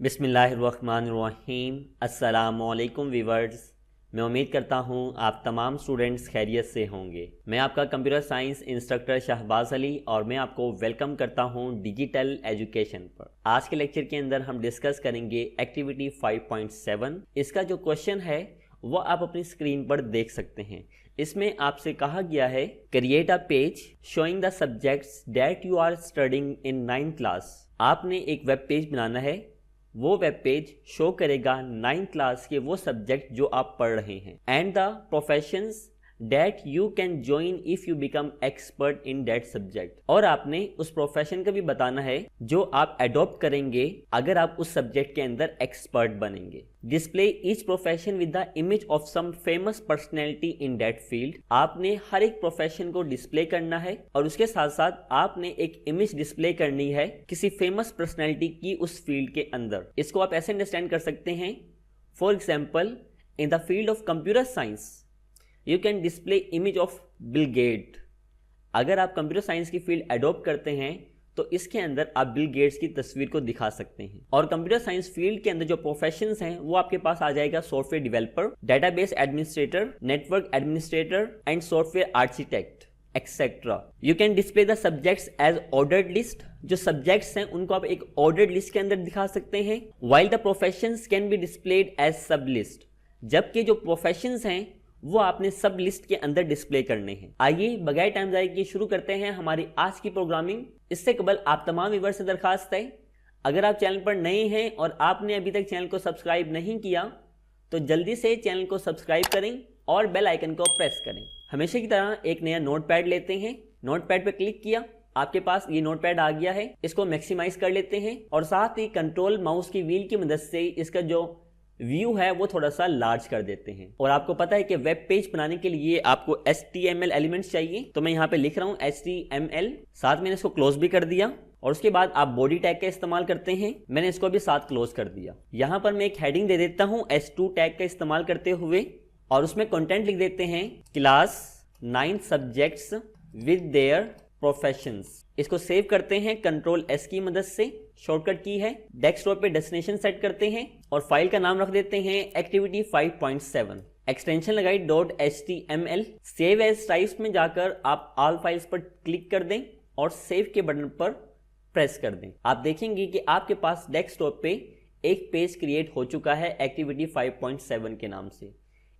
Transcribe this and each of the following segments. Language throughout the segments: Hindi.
बिस्मिल्लाहिर्रहमानिर्रहीम। अस्सलामुअलैकुम व्यूअर्स, मैं उम्मीद करता हूँ आप तमाम स्टूडेंट्स खैरियत से होंगे। मैं आपका computer science instructor Shahbaz Ali और मैं आपको वेलकम करता हूँ डिजिटल एजुकेशन पर। आज के लेक्चर के अंदर हम डिस्कस करेंगे एक्टिविटी 5.7। इसका जो क्वेश्चन है वो आप अपनी स्क्रीन पर देख सकते हैं। इसमें आपसे कहा गया है create a page showing the subjects that you are studying in 9th class. आपने एक वेब पेज बनाना है, वो वेब पेज शो करेगा 9th क्लास के वो सब्जेक्ट जो आप पढ़ रहे हैं and the professions that you can join if you become expert in that subject. और आपने उस प्रोफेशन का भी बताना है जो आप अडॉप्ट करेंगे अगर आप उस सब्जेक्ट के अंदर एक्सपर्ट बनेंगे। Display each profession with the image of some famous personality in that field. आपने हर एक प्रोफेशन को डिस्प्ले करना है और उसके साथ साथ आपने एक इमेज डिस्प्ले करनी है किसी फेमस पर्सनैलिटी की उस फील्ड के अंदर। इसको आप ऐसे अंडरस्टैंड कर सकते हैं, for example in the field of computer science you can display image of Bill Gate. अगर आप कंप्यूटर साइंस की फील्ड अडॉप्ट करते हैं तो इसके अंदर आप बिल गेट्स की तस्वीर को दिखा सकते हैं। और कंप्यूटर साइंस फील्ड के अंदर जो प्रोफेशंस हैं वो आपके पास आ जाएगा software developer, database administrator, network administrator and software architect etcetera. You can display the subjects as ordered list. जो सब्जेक्ट्स हैं उनको आप एक ऑर्डर्ड लिस्ट के अंदर दिखा सकते हैं। While the professions can be displayed as sub list. जबकि जो प्रोफेशंस हैं वो आपने सब लिस्ट के अंदर डिस्प्ले करने हैं। आइए बगैर टाइम ज़ाया किए शुरू करते हैं हमारी आज की प्रोग्रामिंग। इससे कबल आप तमाम व्यूअर्स से दरखास्त है, अगर आप चैनल पर नए हैं और आपने अभी तक चैनल को सब्सक्राइब नहीं किया तो जल्दी से चैनल को सब्सक्राइब करें और बेल आइकन को प्रेस करें। हमेशा की तरह एक नया नोट पैड लेते हैं, नोट पैड पर क्लिक किया, आपके पास ये नोट पैड आ गया है। इसको मैक्सिमाइज कर लेते हैं और साथ ही कंट्रोल माउस की व्हील की मदद से इसका जो व्यू है वो थोड़ा सा लार्ज कर देते हैं। और आपको पता है कि वेब पेज बनाने के लिए आपको HTML एलिमेंट्स चाहिए, तो मैं यहाँ पे लिख रहा हूँ HTML, साथ मैंने इसको क्लोज भी कर दिया। और उसके बाद आप बॉडी टैग का इस्तेमाल करते हैं, मैंने इसको भी साथ क्लोज कर दिया। यहाँ पर मैं एक हेडिंग दे देता हूँ H2 टैग का इस्तेमाल करते हुए और उसमें कंटेंट लिख देते हैं class 9 subjects with their professions. इसको सेव करते हैं कंट्रोल S की मदद से, शॉर्टकट की है। डेस्कटॉप पे डेस्टिनेशन सेट करते हैं और फाइल का नाम रख देते हैं एक्टिविटी 5.7। एक्सटेंशन लगाई .html। सेव एज टाइप्स में जाकर आप ऑल फाइल्स पर क्लिक कर दें और सेव के बटन पर प्रेस कर दें। आप देखेंगे कि आपके पास डेस्कटॉप पे एक पेज क्रिएट हो चुका है एक्टिविटी 5.7 के नाम से।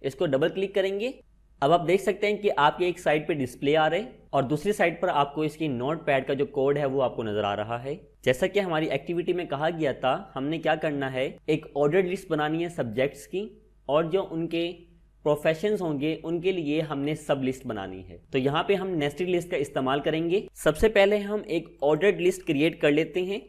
इसको डबल क्लिक करेंगे, अब आप देख सकते हैं कि आपके एक साइड पे डिस्प्ले आ रहे हैं और दूसरी साइड पर आपको इसकी नोट पैड का जो कोड है वो आपको नजर आ रहा है। जैसा कि हमारी एक्टिविटी में कहा गया था, हमने क्या करना है, एक ऑर्डर्ड लिस्ट बनानी है सब्जेक्ट्स की और जो उनके प्रोफेशंस होंगे उनके लिए हमने सब लिस्ट बनानी है। तो यहाँ पे हम नेस्टेड लिस्ट का इस्तेमाल करेंगे। सबसे पहले हम एक ऑर्डर्ड लिस्ट क्रिएट कर लेते हैं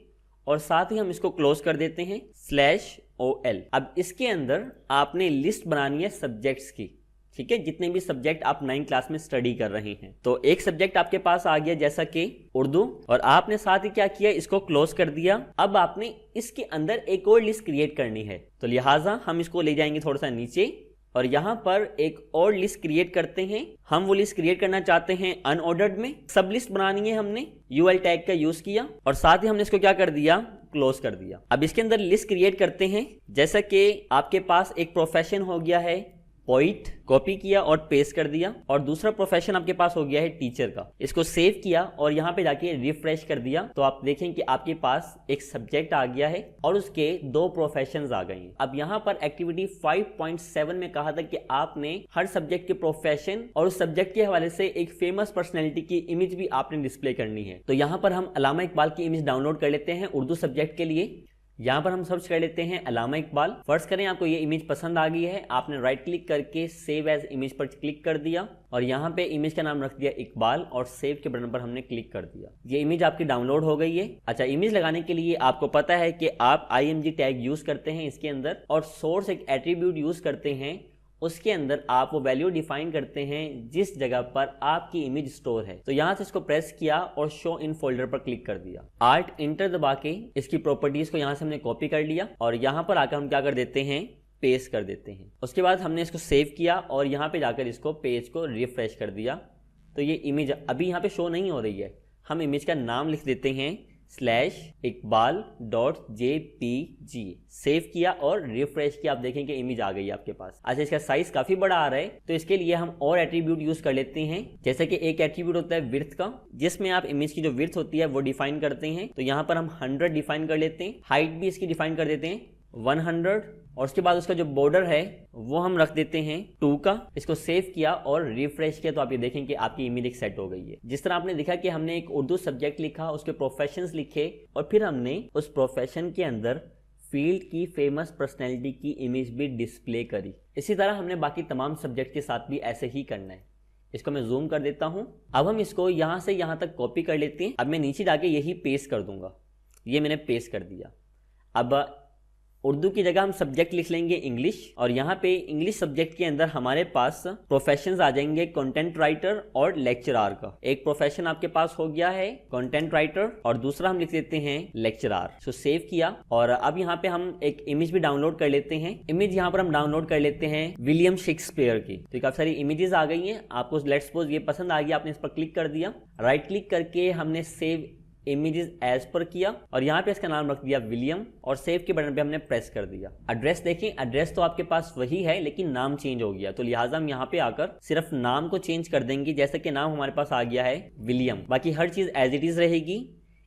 और साथ ही हम इसको क्लोज कर देते हैं /OL। अब इसके अंदर आपने लिस्ट बनानी है सब्जेक्ट्स की, ठीक है, जितने भी सब्जेक्ट आप 9th क्लास में स्टडी कर रहे हैं। तो एक सब्जेक्ट आपके पास आ गया जैसा कि उर्दू, और आपने साथ ही क्या किया, इसको क्लोज कर दिया। अब आपने इसके अंदर एक और लिस्ट क्रिएट करनी है, तो लिहाजा हम इसको ले जाएंगे थोड़ा सा नीचे और यहाँ पर एक और लिस्ट क्रिएट करते हैं। हम वो लिस्ट क्रिएट करना चाहते हैं अनऑर्डर्ड में, सब लिस्ट बनानी है। हमने UL टैग का यूज किया और साथ ही हमने इसको क्या कर दिया, क्लोज कर दिया। अब इसके अंदर लिस्ट क्रिएट करते हैं। जैसा कि आपके पास एक प्रोफेशन हो गया है पोइट, कॉपी किया और पेस्ट कर दिया, और दूसरा प्रोफेशन आपके पास हो गया है टीचर का। इसको सेव किया और यहाँ पे जाके रिफ्रेश कर दिया तो आप देखें कि आपके पास एक सब्जेक्ट आ गया है और उसके 2 प्रोफेशंस आ गए हैं। अब यहाँ पर एक्टिविटी 5.7 में कहा था कि आपने हर सब्जेक्ट के प्रोफेशन और उस सब्जेक्ट के हवाले से एक फेमस पर्सनैलिटी की इमेज भी आपने डिस्प्ले करनी है। तो यहाँ पर हम अल्लामा इकबाल की इमेज डाउनलोड कर लेते हैं उर्दू सब्जेक्ट के लिए। यहाँ पर हम सर्च कर लेते हैं अल्लामा इकबाल। फर्स्ट करें, आपको ये इमेज पसंद आ गई है, आपने राइट क्लिक करके सेव एज इमेज पर क्लिक कर दिया और यहाँ पे इमेज का नाम रख दिया इकबाल और सेव के बटन पर हमने क्लिक कर दिया। ये इमेज आपकी डाउनलोड हो गई है। अच्छा, इमेज लगाने के लिए आपको पता है कि आप IMG टैग यूज करते हैं इसके अंदर और सोर्स एक एट्रीब्यूट यूज करते हैं, उसके अंदर आप वो वैल्यू डिफाइन करते हैं जिस जगह पर आपकी इमेज स्टोर है। तो यहाँ से इसको प्रेस किया और शो इन फोल्डर पर क्लिक कर दिया। Alt Enter दबा के इसकी प्रॉपर्टीज को यहाँ से हमने कॉपी कर लिया और यहाँ पर आकर हम क्या कर देते हैं, पेस्ट कर देते हैं। उसके बाद हमने इसको सेव किया और यहाँ पे जाकर इसको पेज को रिफ्रेश कर दिया। तो ये इमेज अभी यहाँ पे शो नहीं हो रही है, हम इमेज का नाम लिख देते हैं iqbal.jpg सेव किया और रिफ्रेश किया। आप देखें कि इमेज आ गई है आपके पास। अच्छा, इसका साइज काफी बड़ा आ रहा है, तो इसके लिए हम और एट्रीब्यूट यूज कर लेते हैं। जैसे कि एक एट्रीब्यूट होता है विड्थ का, जिसमें आप इमेज की जो विड्थ होती है वो डिफाइन करते हैं। तो यहाँ पर हम 100 डिफाइन कर लेते हैं। हाइट भी इसकी डिफाइन कर देते हैं 100, और उसके बाद उसका जो बॉर्डर है वो हम रख देते हैं 2 का। इसको सेव किया और रिफ्रेश किया तो आप ये देखें कि आपकी इमेज एक सेट हो गई है। जिस तरह आपने देखा कि हमने एक उर्दू सब्जेक्ट लिखा, उसके प्रोफेशंस लिखे, और फिर हमने उस प्रोफेशन के अंदर फील्ड की फेमस पर्सनैलिटी की इमेज भी डिस्प्ले करी। इसी तरह हमने बाकी तमाम सब्जेक्ट के साथ भी ऐसे ही करना है। इसको मैं जूम कर देता हूं। अब हम इसको यहां से यहां तक कॉपी कर लेते हैं। अब मैं नीचे जाके यही पेस्ट कर दूंगा। ये मैंने पेस्ट कर दिया। अब उर्दू की जगह हम सब्जेक्ट लिख लेंगे इंग्लिश, और यहाँ पे इंग्लिश सब्जेक्ट के अंदर हमारे पास प्रोफेशंस आ जाएंगे कंटेंट राइटर और लेक्चरार का। एक प्रोफेशन आपके पास हो गया है कंटेंट राइटर, और दूसरा हम लिख देते हैं लेक्चरार। सो सेव किया, और अब यहाँ पे हम एक इमेज भी डाउनलोड कर लेते हैं। इमेज यहाँ पर हम डाउनलोड कर लेते हैं विलियम शेक्सपियर की। तो काफी सारी इमेजेस आ गई हैं। आपको लेट्स सपोज ये पसंद आ गया, आपने इस पर क्लिक कर दिया। राइट क्लिक करके हमने सेव इमेजेस एज पर किया, और यहाँ पे इसका नाम रख दिया विलियम, और सेव के बटन पे हमने प्रेस कर दिया। एड्रेस देखें, एड्रेस तो आपके पास वही है लेकिन नाम चेंज हो गया, तो लिहाजा हम यहाँ पे आकर सिर्फ नाम को चेंज कर देंगे। जैसे कि नाम हमारे पास आ गया है विलियम, बाकी हर चीज एज इट इज रहेगी।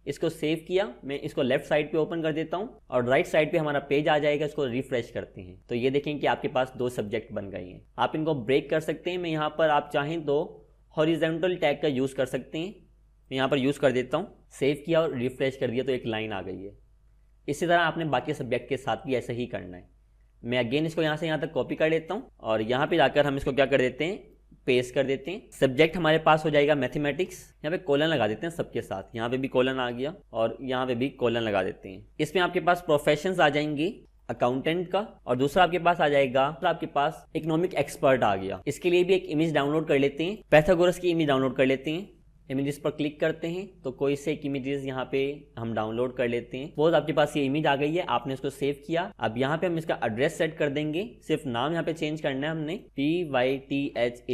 इसको सेव किया, मैं इसको लेफ्ट साइड पे ओपन कर देता हूँ, और राइट साइड पे हमारा पेज आ जाएगा। इसको रिफ्रेश करते हैं तो ये देखें कि आपके पास 2 सब्जेक्ट बन गए हैं। आप इनको ब्रेक कर सकते हैं। मैं यहाँ पर आप चाहें तो हॉरिजॉन्टल टैग का यूज कर सकते हैं। मैं यहाँ पर यूज कर देता हूँ। सेव किया और रिफ्रेश कर दिया तो एक लाइन आ गई है। इसी तरह आपने बाकी सब्जेक्ट के साथ भी ऐसे ही करना है। मैं अगेन इसको यहाँ से यहाँ तक कॉपी कर लेता हूँ, और यहाँ पे जाकर हम इसको क्या कर देते हैं, पेस्ट कर देते हैं। सब्जेक्ट हमारे पास हो जाएगा मैथमेटिक्स। यहाँ पे कोलन लगा देते हैं सबके साथ। यहाँ पे भी कोलन आ गया, और यहाँ पे भी कोलन लगा देते हैं। इसमें आपके पास प्रोफेशंस आ जाएंगे अकाउंटेंट का, और दूसरा आपके पास आ जाएगा, आपके पास इकोनॉमिक एक्सपर्ट आ गया। इसके लिए भी एक इमेज डाउनलोड कर लेते हैं। पैथागोरस की इमेज डाउनलोड कर लेते हैं। इमेजेस पर क्लिक करते हैं तो कोई से एक इमेजेस यहाँ पे हम डाउनलोड कर लेते हैं। बहुत आपके पास ये इमेज आ गई है, आपने इसको सेव किया। अब यहाँ पे हम इसका एड्रेस सेट कर देंगे। सिर्फ नाम यहाँ पे चेंज करना है हमने, PYTHAGORAS।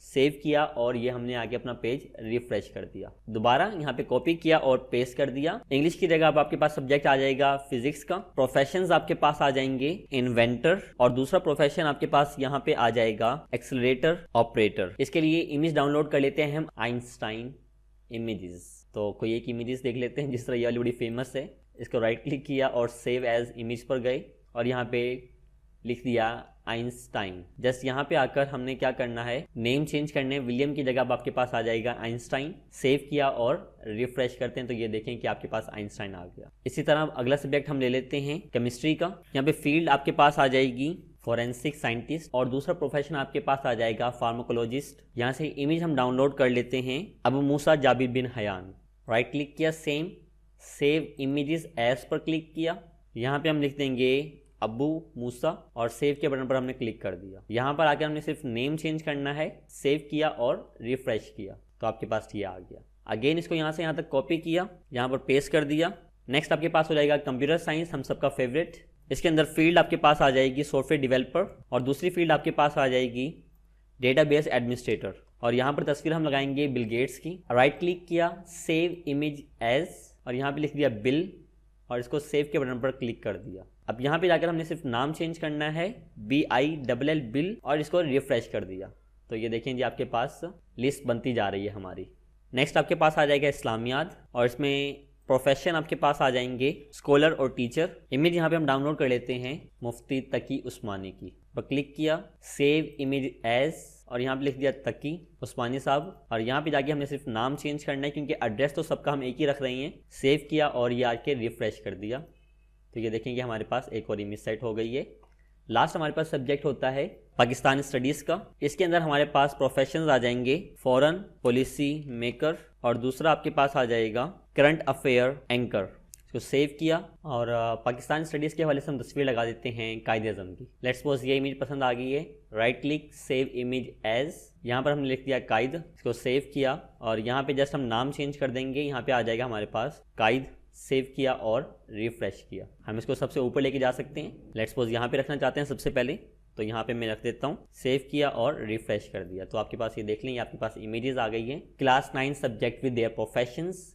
सेव किया, और ये हमने आगे अपना पेज रिफ्रेश कर दिया। दोबारा यहाँ पे कॉपी किया और पेस्ट कर दिया। इंग्लिश की जगह अब आपके पास सब्जेक्ट आ जाएगा फिजिक्स का। प्रोफेशंस आपके पास आ जाएंगे इन्वेंटर, और दूसरा प्रोफेशन आपके पास यहाँ पे आ जाएगा एक्सेलरेटर ऑपरेटर। इसके लिए इमेज डाउनलोड कर लेते हैं हम आइंस्टाइन इमेजेस। तो कोई एक इमेजेस देख लेते हैं। जिस तरह ये वाली बड़ी फेमस है, इसको राइट क्लिक किया और सेव एज इमेज पर गए, और यहाँ पे लिख दिया आइंस्टाइन। जस्ट यहाँ पे आकर हमने क्या करना है, नेम चेंज करने। विलियम की जगह अब आपके पास आ जाएगा आइंस्टाइन। सेव किया और रिफ्रेश करते हैं तो ये देखें कि आपके पास आइंस्टाइन आ गया। इसी तरह अगला सब्जेक्ट हम ले लेते हैं केमिस्ट्री का। यहाँ पे फील्ड आपके पास आ जाएगी फॉरेंसिक साइंटिस्ट, और दूसरा प्रोफेशन आपके पास आ जाएगा फार्माकोलॉजिस्ट। यहाँ से इमेज हम डाउनलोड कर लेते हैं Abu Musa Jabir bin Hayyan. Right click किया, सेम, सेव इमेजेस एज पर क्लिक किया। यहाँ पे हम लिख देंगे अबू मूसा, और सेव के बटन पर हमने क्लिक कर दिया। यहाँ पर आकर हमने सिर्फ नेम चेंज करना है। सेव किया और रिफ्रेश किया तो आपके पास ये आ गया। अगेन इसको यहाँ से यहाँ तक कॉपी किया, यहाँ पर पेस्ट कर दिया। नेक्स्ट आपके पास हो जाएगा कंप्यूटर साइंस, हम सबका फेवरेट। इसके अंदर फील्ड आपके पास आ जाएगी सॉफ्टवेयर डेवलपर, और दूसरी फील्ड आपके पास आ जाएगी डेटाबेस एडमिनिस्ट्रेटर। और यहाँ पर तस्वीर हम लगाएंगे बिल गेट्स की। राइट क्लिक किया, सेव इमेज एज, और यहाँ पे लिख दिया बिल, और इसको सेव के बटन पर क्लिक कर दिया। अब यहाँ पे जाकर हमने सिर्फ नाम चेंज करना है, BILL बिल, और इसको रिफ्रेश कर दिया तो ये देखें जी आपके पास लिस्ट बनती जा रही है हमारी। नेक्स्ट आपके पास आ जाएगा इस्लामियात, और इसमें प्रोफेशन आपके पास आ जाएंगे स्कॉलर और टीचर। इमेज यहाँ पे हम डाउनलोड कर लेते हैं मुफ्ती तकी उस्मानी की। पर क्लिक किया, सेव इमेज एज, और यहाँ पे लिख दिया तकी उस्मानी साहब, और यहाँ पे जाके हमने सिर्फ नाम चेंज करना है क्योंकि एड्रेस तो सबका हम एक ही रख रहे हैं। सेव किया और ये आके रिफ्रेश कर दिया तो ये देखेंगे हमारे पास एक और इमेज सेट हो गई है। लास्ट हमारे पास सब्जेक्ट होता है पाकिस्तानी स्टडीज़ का। इसके अंदर हमारे पास प्रोफेशंस आ जाएंगे फॉरेन पॉलिसी मेकर, और दूसरा आपके पास आ जाएगा करंट अफेयर एंकर। इसको सेव किया, और पाकिस्तानी स्टडीज़ के हवाले से हम तस्वीर लगा देते हैं कायद-ए-आज़म की। लेट्स सपोज ये इमेज पसंद आ गई है, right click, save image as, यहाँ पर हमने लिख दिया कायद। इसको सेव किया और यहाँ पे जस्ट हम नाम चेंज कर देंगे, यहाँ पे आ जाएगा हमारे पास कायद। सेव किया और रिफ्रेश किया। हम इसको सबसे ऊपर लेके जा सकते हैं। लेट्स सपोज यहाँ पे रखना चाहते हैं सबसे पहले, तो यहाँ पे मैं रख देता हूँ। सेव किया और रिफ्रेश कर दिया तो आपके पास ये देख लें, आपके पास इमेजेस आ गई हैं। Class 9 subject with their professions,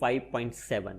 5.7۔